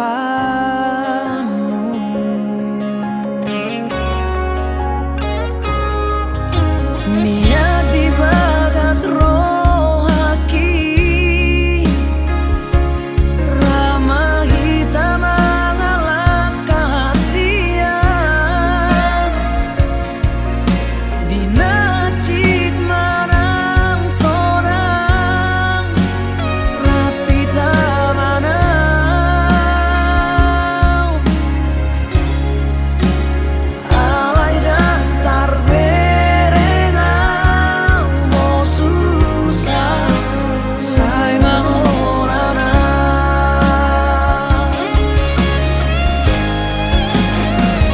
harapanmu. Niat dibagas rohaki, ramah hitam mengalah kasihan. Dinacik marang sorang, rapi tamanau. Alay dan tarberengau mo susah say mangolana.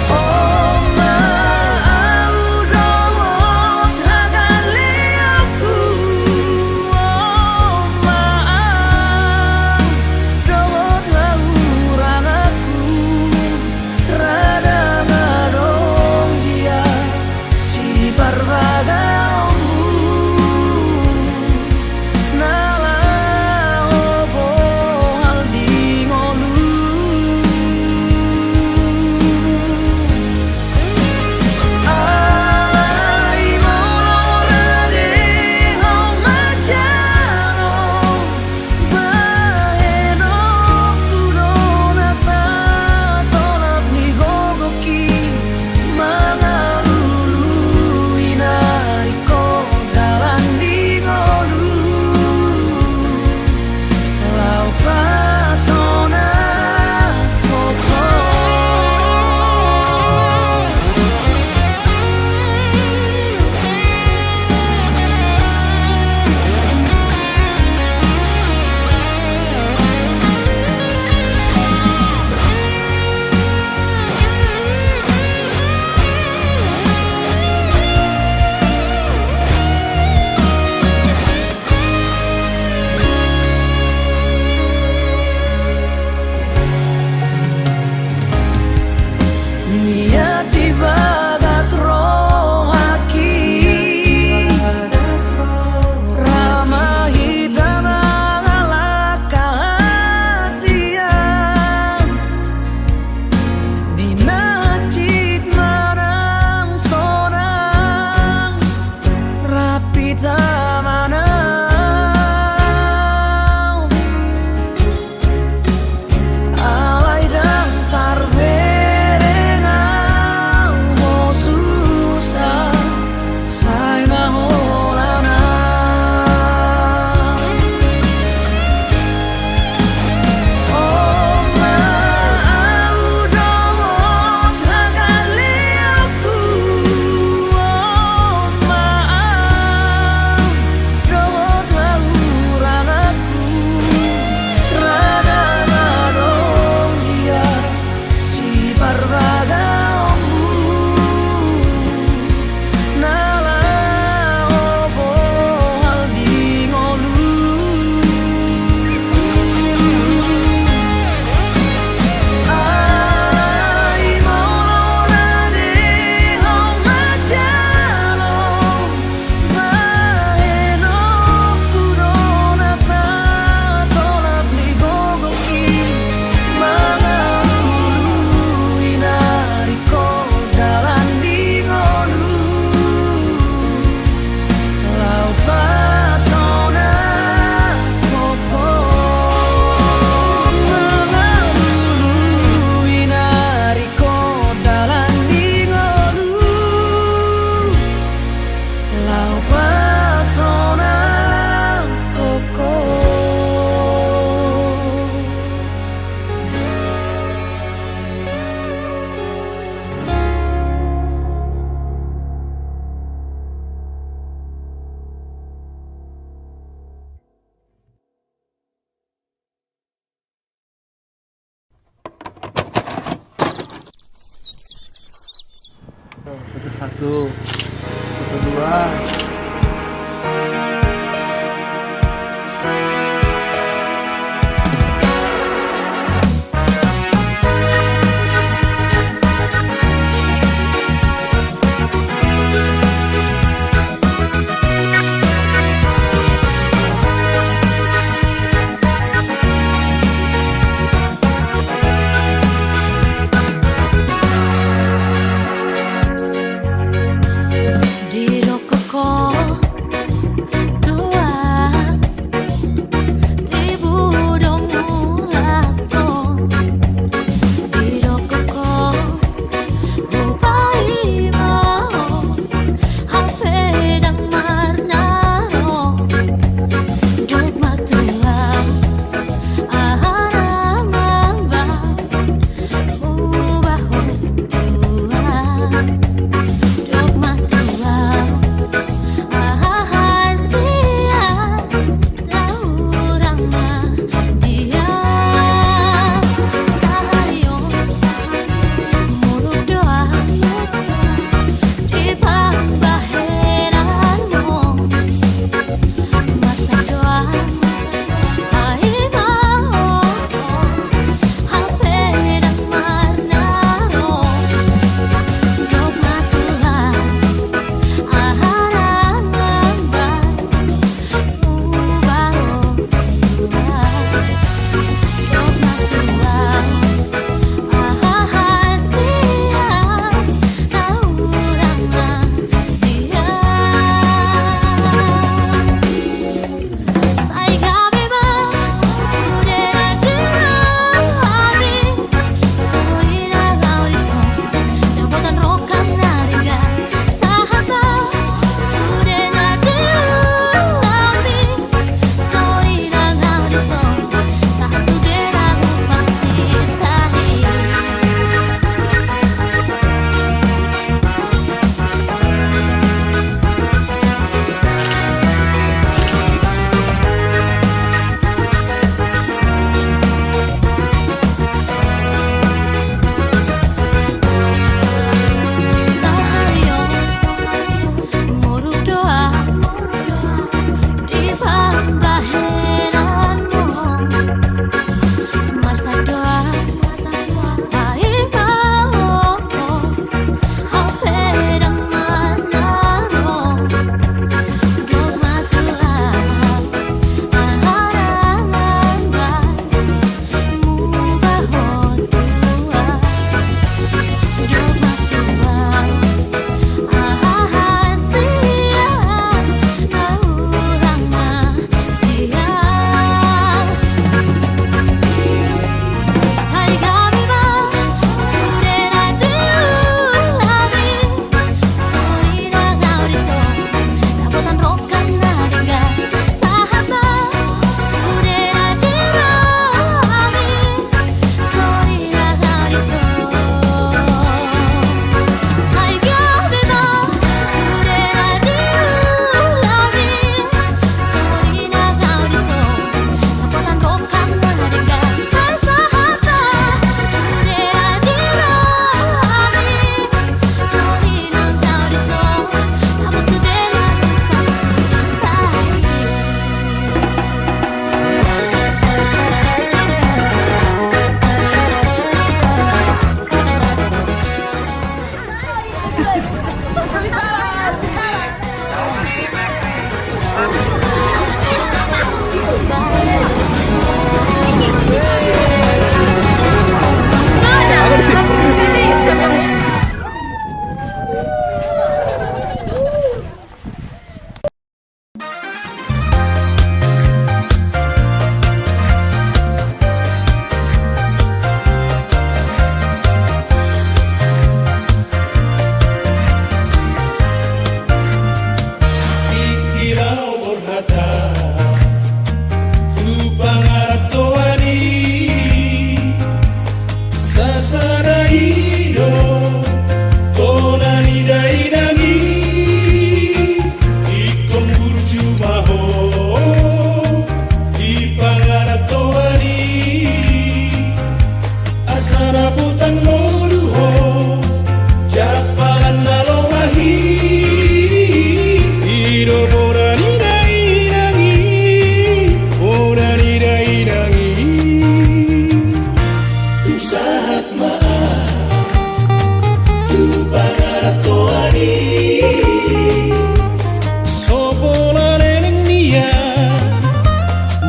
Oh mau dawat hagali aku, oh mau dawat haurang aku, rada ngadong dia si barbagamu. Nala obo hal di ngolu. Alay molade hau majano, baheno kudona sa tolak ni gogoki, mangalulu inariko dalan di ngolu. Lau pasona koko. Niat dibagas rohaki, ramah hitam mengalah kasihan. Dinacik marang sorang, rapi tamanau. Alay dan tarberengau mo susah say mangolana. Oh mau dawat hagali aku, oh mau dawat haurang aku, rada ngadong dia si barbagamu. Nala obo hal di ngolu. Alay molade hau majano, baheno kudona sa tolak ni gogoki, mangalulu inariko dalan di ngolu. Lau pasona koko, mangalulu inariko dalan di ngolu. Lau pasona koko. Satu, dua.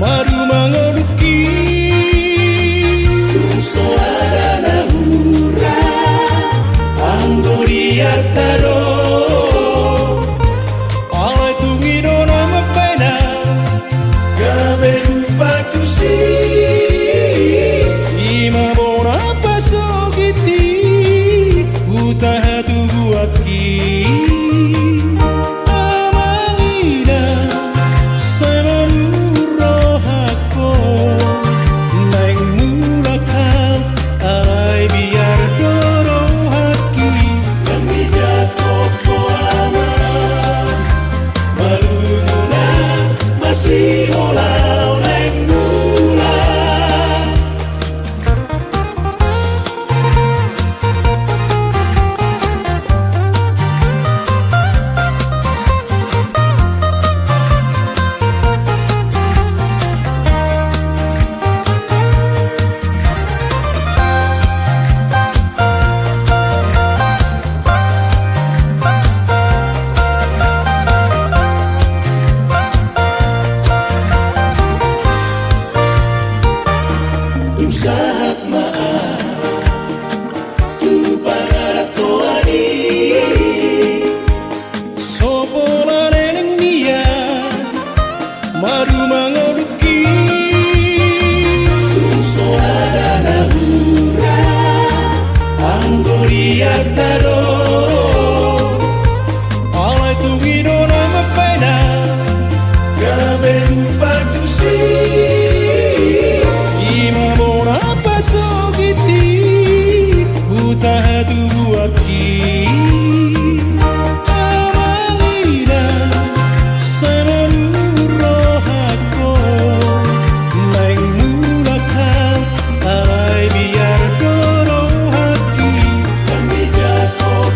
Madu mangaluki Tung suara nahura Anggori artaro Alay tungido na mapena Gabe lupa tusi Ima bona pasogiti Utaha tugu aki Amangina Semanuro hako Naing mulakan Alay biar doro haki Kami jatuh ama Malunguna masih olau neng mula Tung sahat maaf Tu panarato ani Sopola neneng dia Madu mangaluki Tung suara nahura Anggori artaro Alay tungido na mapena Gabe lupa tusi Ima bona pasogiti Utaha tugu aki Amangina Semanuro hako Naing mulakan Alay biar doro haki Kami jatuh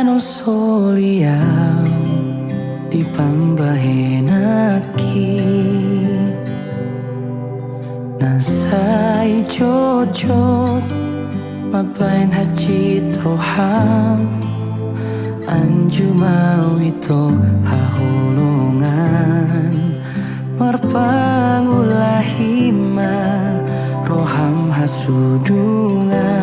no soliam di pambahenaki nasai jojot mapain hacit roham anju mau itu hahulungan marpangulahima roham hasudungan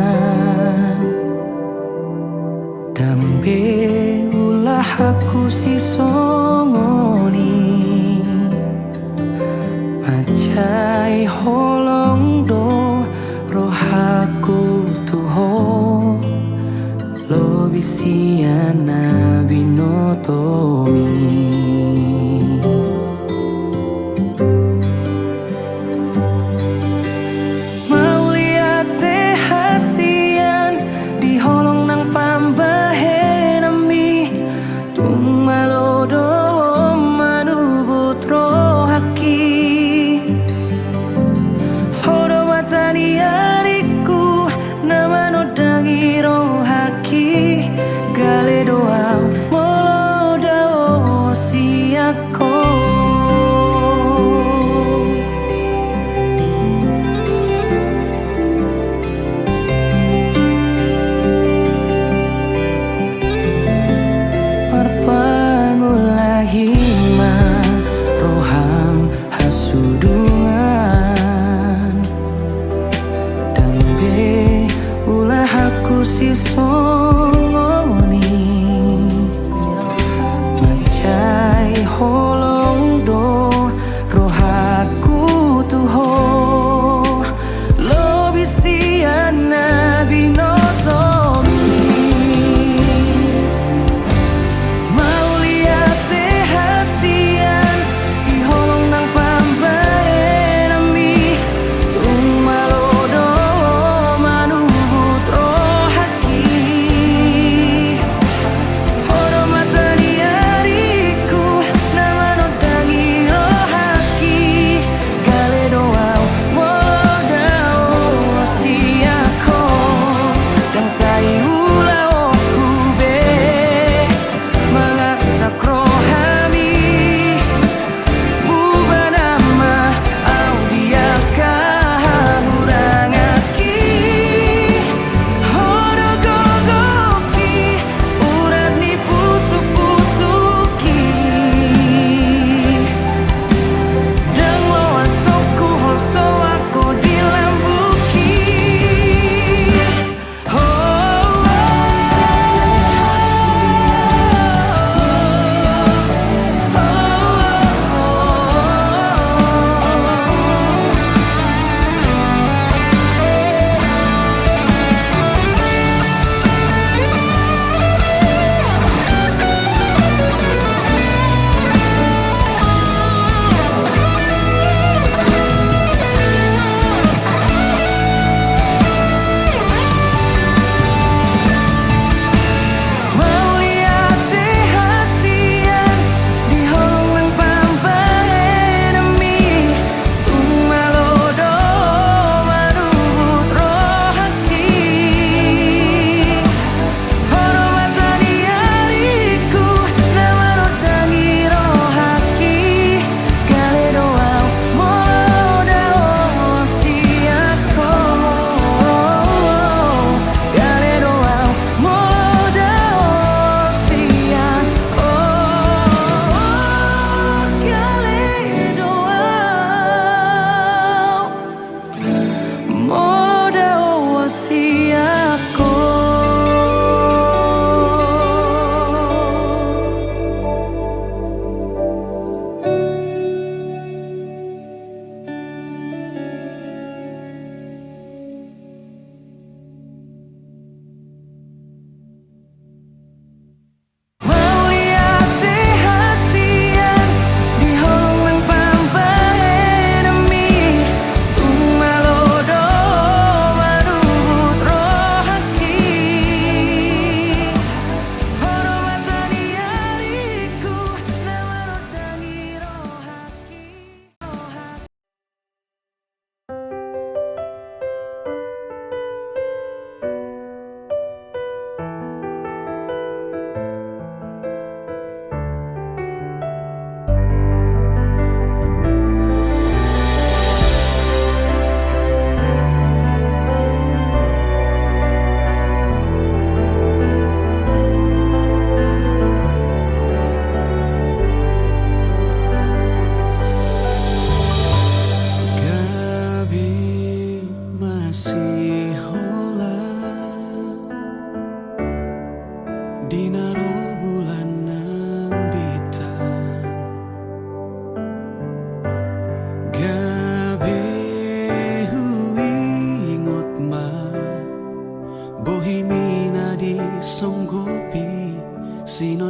dambe ulah aku si songoni macai holong do rohaku tuho lo bisiana binotomi mau lihat teh hasian di holong nang pambahenami tung malodo manubut rohaki hodo matani ariku nama nodangi rohaki gale doa moloda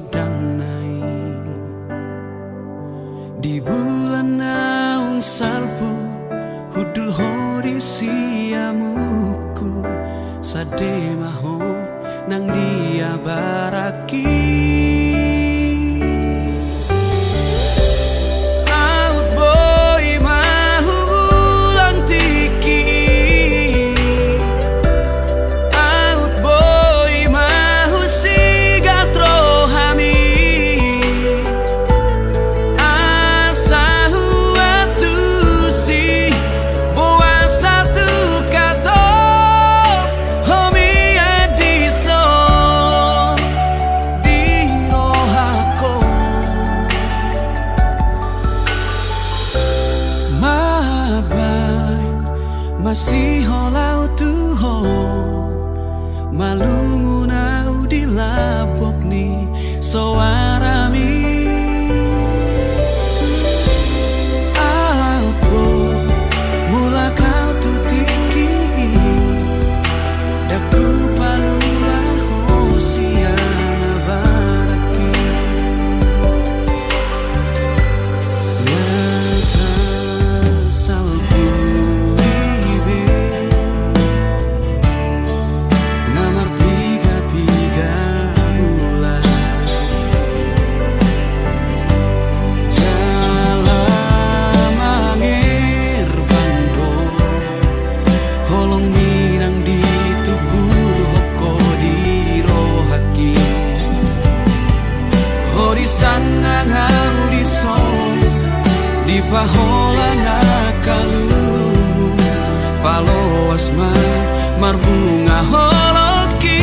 sedang naik. Di bulan naung salpu hudul hori siamuku sade maho nang dia baraki. Masih holau tuho malungu nau di lapok ni soarami aku mula kau tu tiki daku palua hosiana baraki nyata salku sanang audison di pahola ngakalumu palo asma marbunga holoki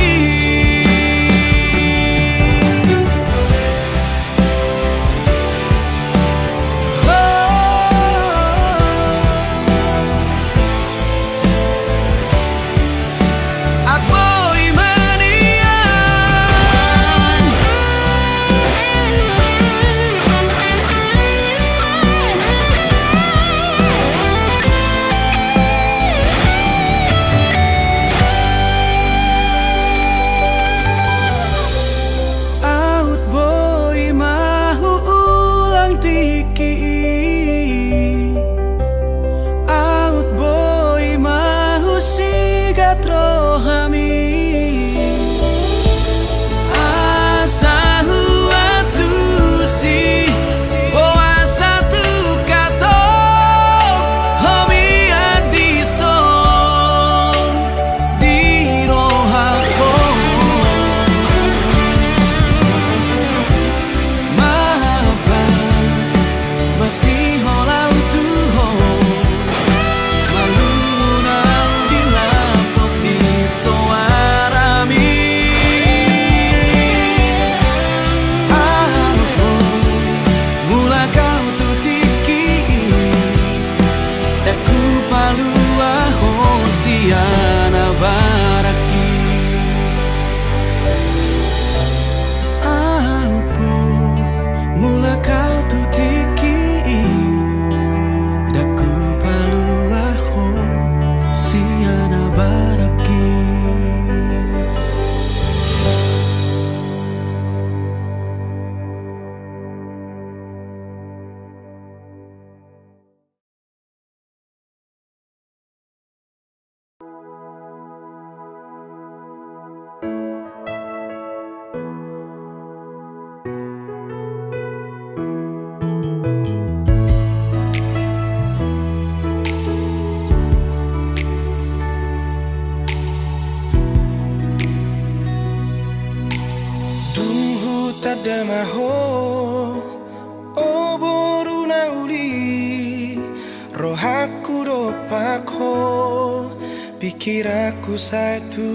Tadamaho oboru nauli rohaku dopakho pikiraku satu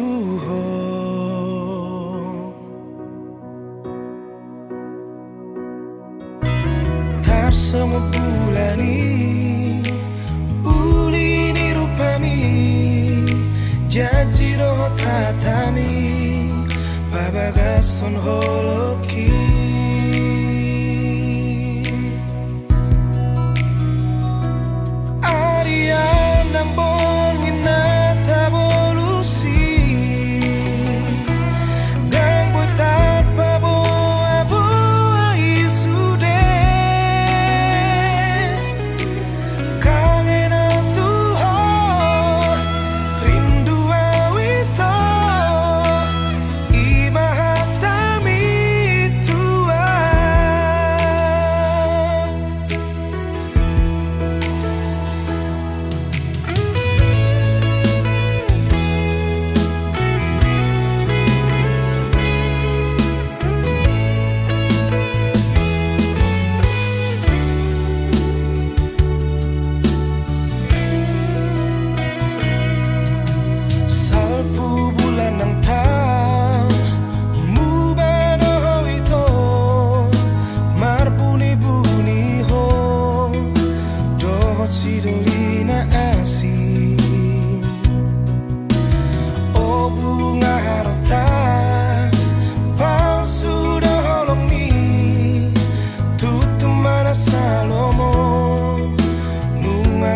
ho tar semua bulani uli ni rupami janji roh tatami babagason holoki Arian nang borngin na tabolusi dan butat pabo abo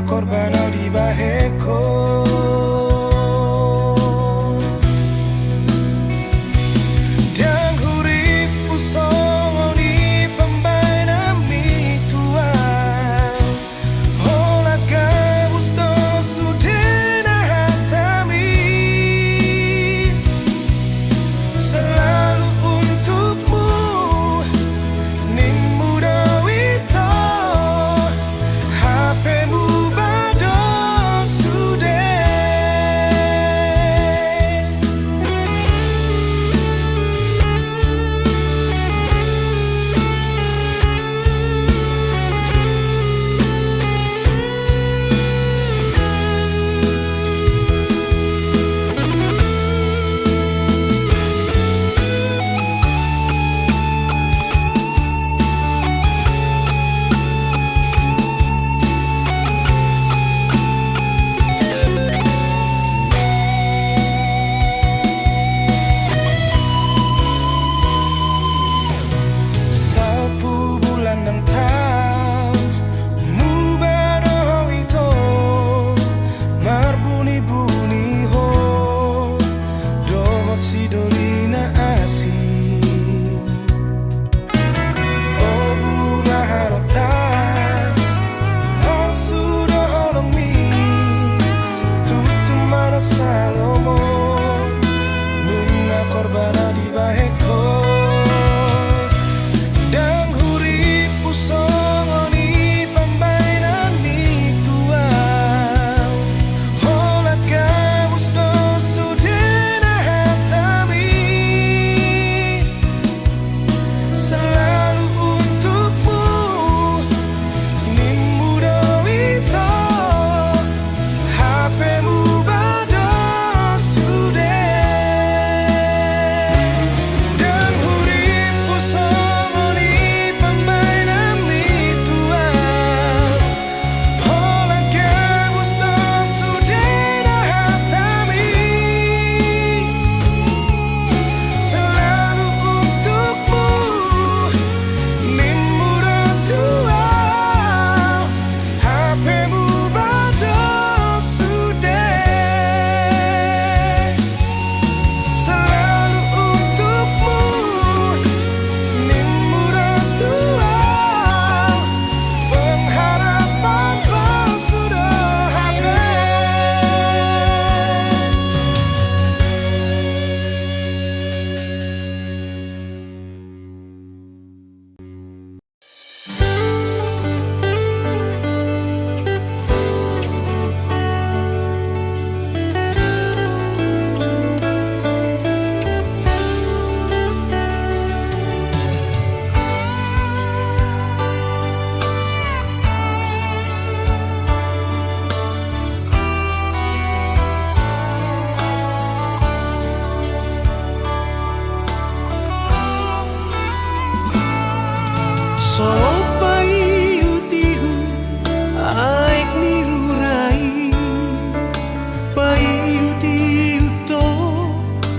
korban di baheko dan hurip usong ni pambay nami tuan hola kabus do sudena hatami selalu untukmu nimmu dawito HP-mu bado sudah sapu bulan ng taon mu baru itu marbuni-buni ho dohot si dolina asin oh bunga harotas hal sudah holong mi tutu mana salomo nunga korban di baheko dan hurip usong ni pambay nami tuan hola kabus do sudena hatami selalu untukmu nimmu dawito HP-mu bado sudah dan hurip usong ni pambay nami tuan hola kabus do sudena hatami selalu untukmu nimmu dawito HP-mu bado sudah selalu untukmu nimmu dawito pengharapan palsu do HP Sopai utihu aik nirurai pai utihu to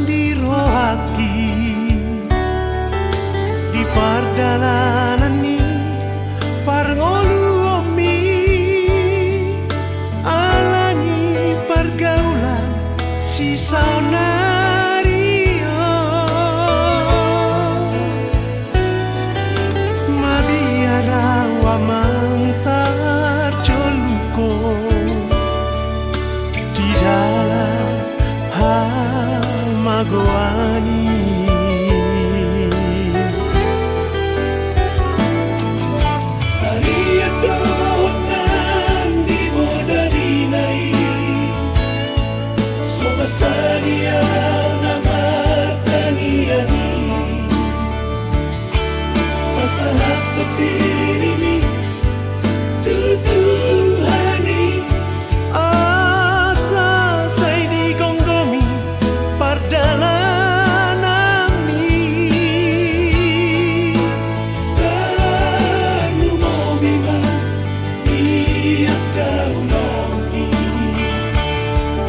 dirohaki di pardalanan ni parngolu omi alani pergaulan si saunario mabiara wa mantar coluko di dalam hamagoani Saria nama tangiani masalah diri ni tutuhani asa sai di gonggomi pardalanan mi tahu mau bima ia kau nauni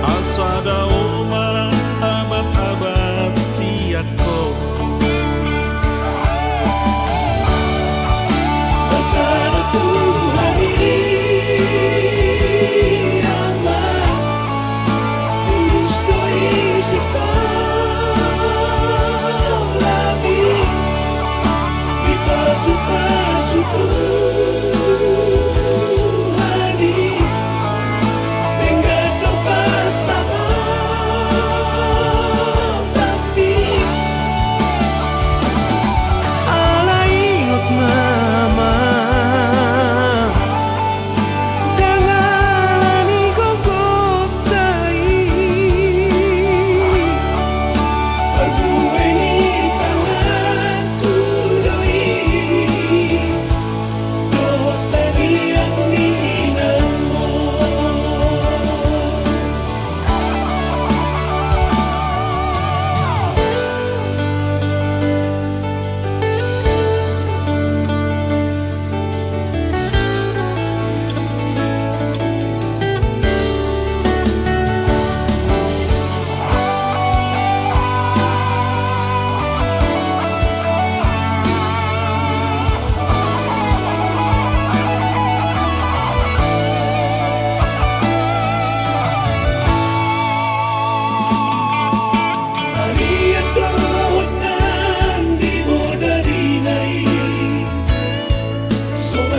asada umar abad-abad tiako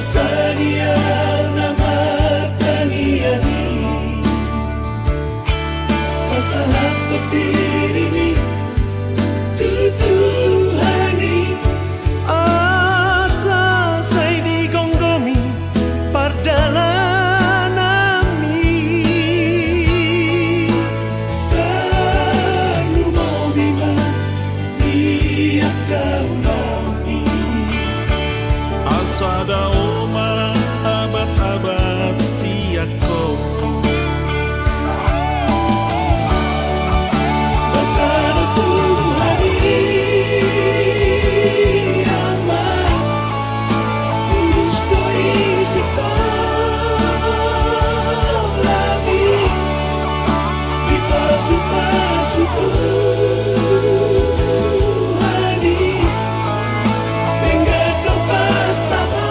Pasania nama tangiani Pasahat pirini tutuhani Asa say di gonggomi pardalanami Tanu mau bima Iyak kau naumi Asada oma abad-abad tiak kopi Pasado tuhani Ama Tulus doi lagi Di pasu-pasu Tuhani Tenggat no pasama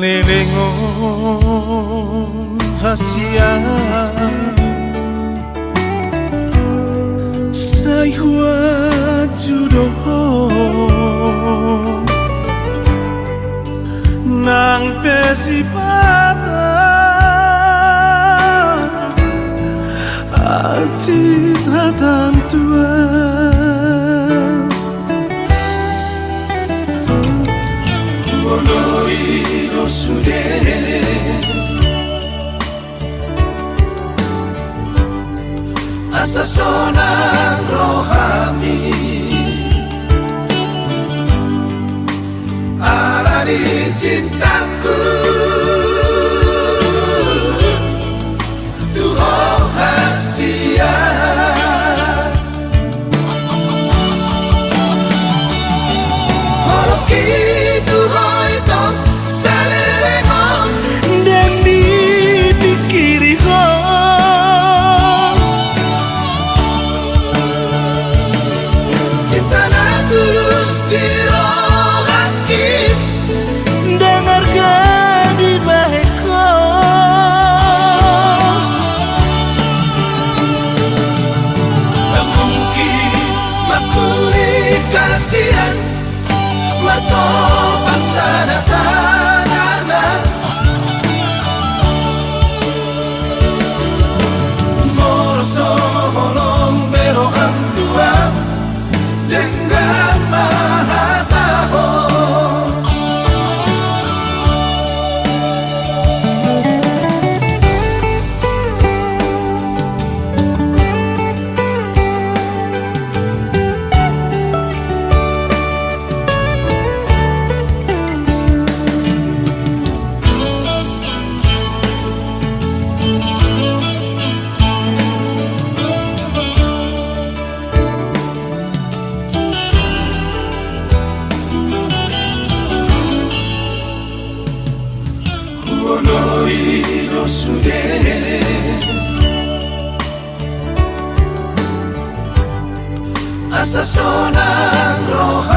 Sanilingon hasia Sai hua judoh Nang pesi pata Ati hatan tua Onoi no sude Asa sonang rohami Ala di cintaku Tuhan hasia Holoki Tuhan tong salelengong Dan dipikiri Cinta na tulus di roh hati Dengarkan di baheko Tak mungkin makuli kasihan Mato paksa datangana Moroso holong berohan Tuhan Dengan maha tahu Onoi no sude Asa sonang roh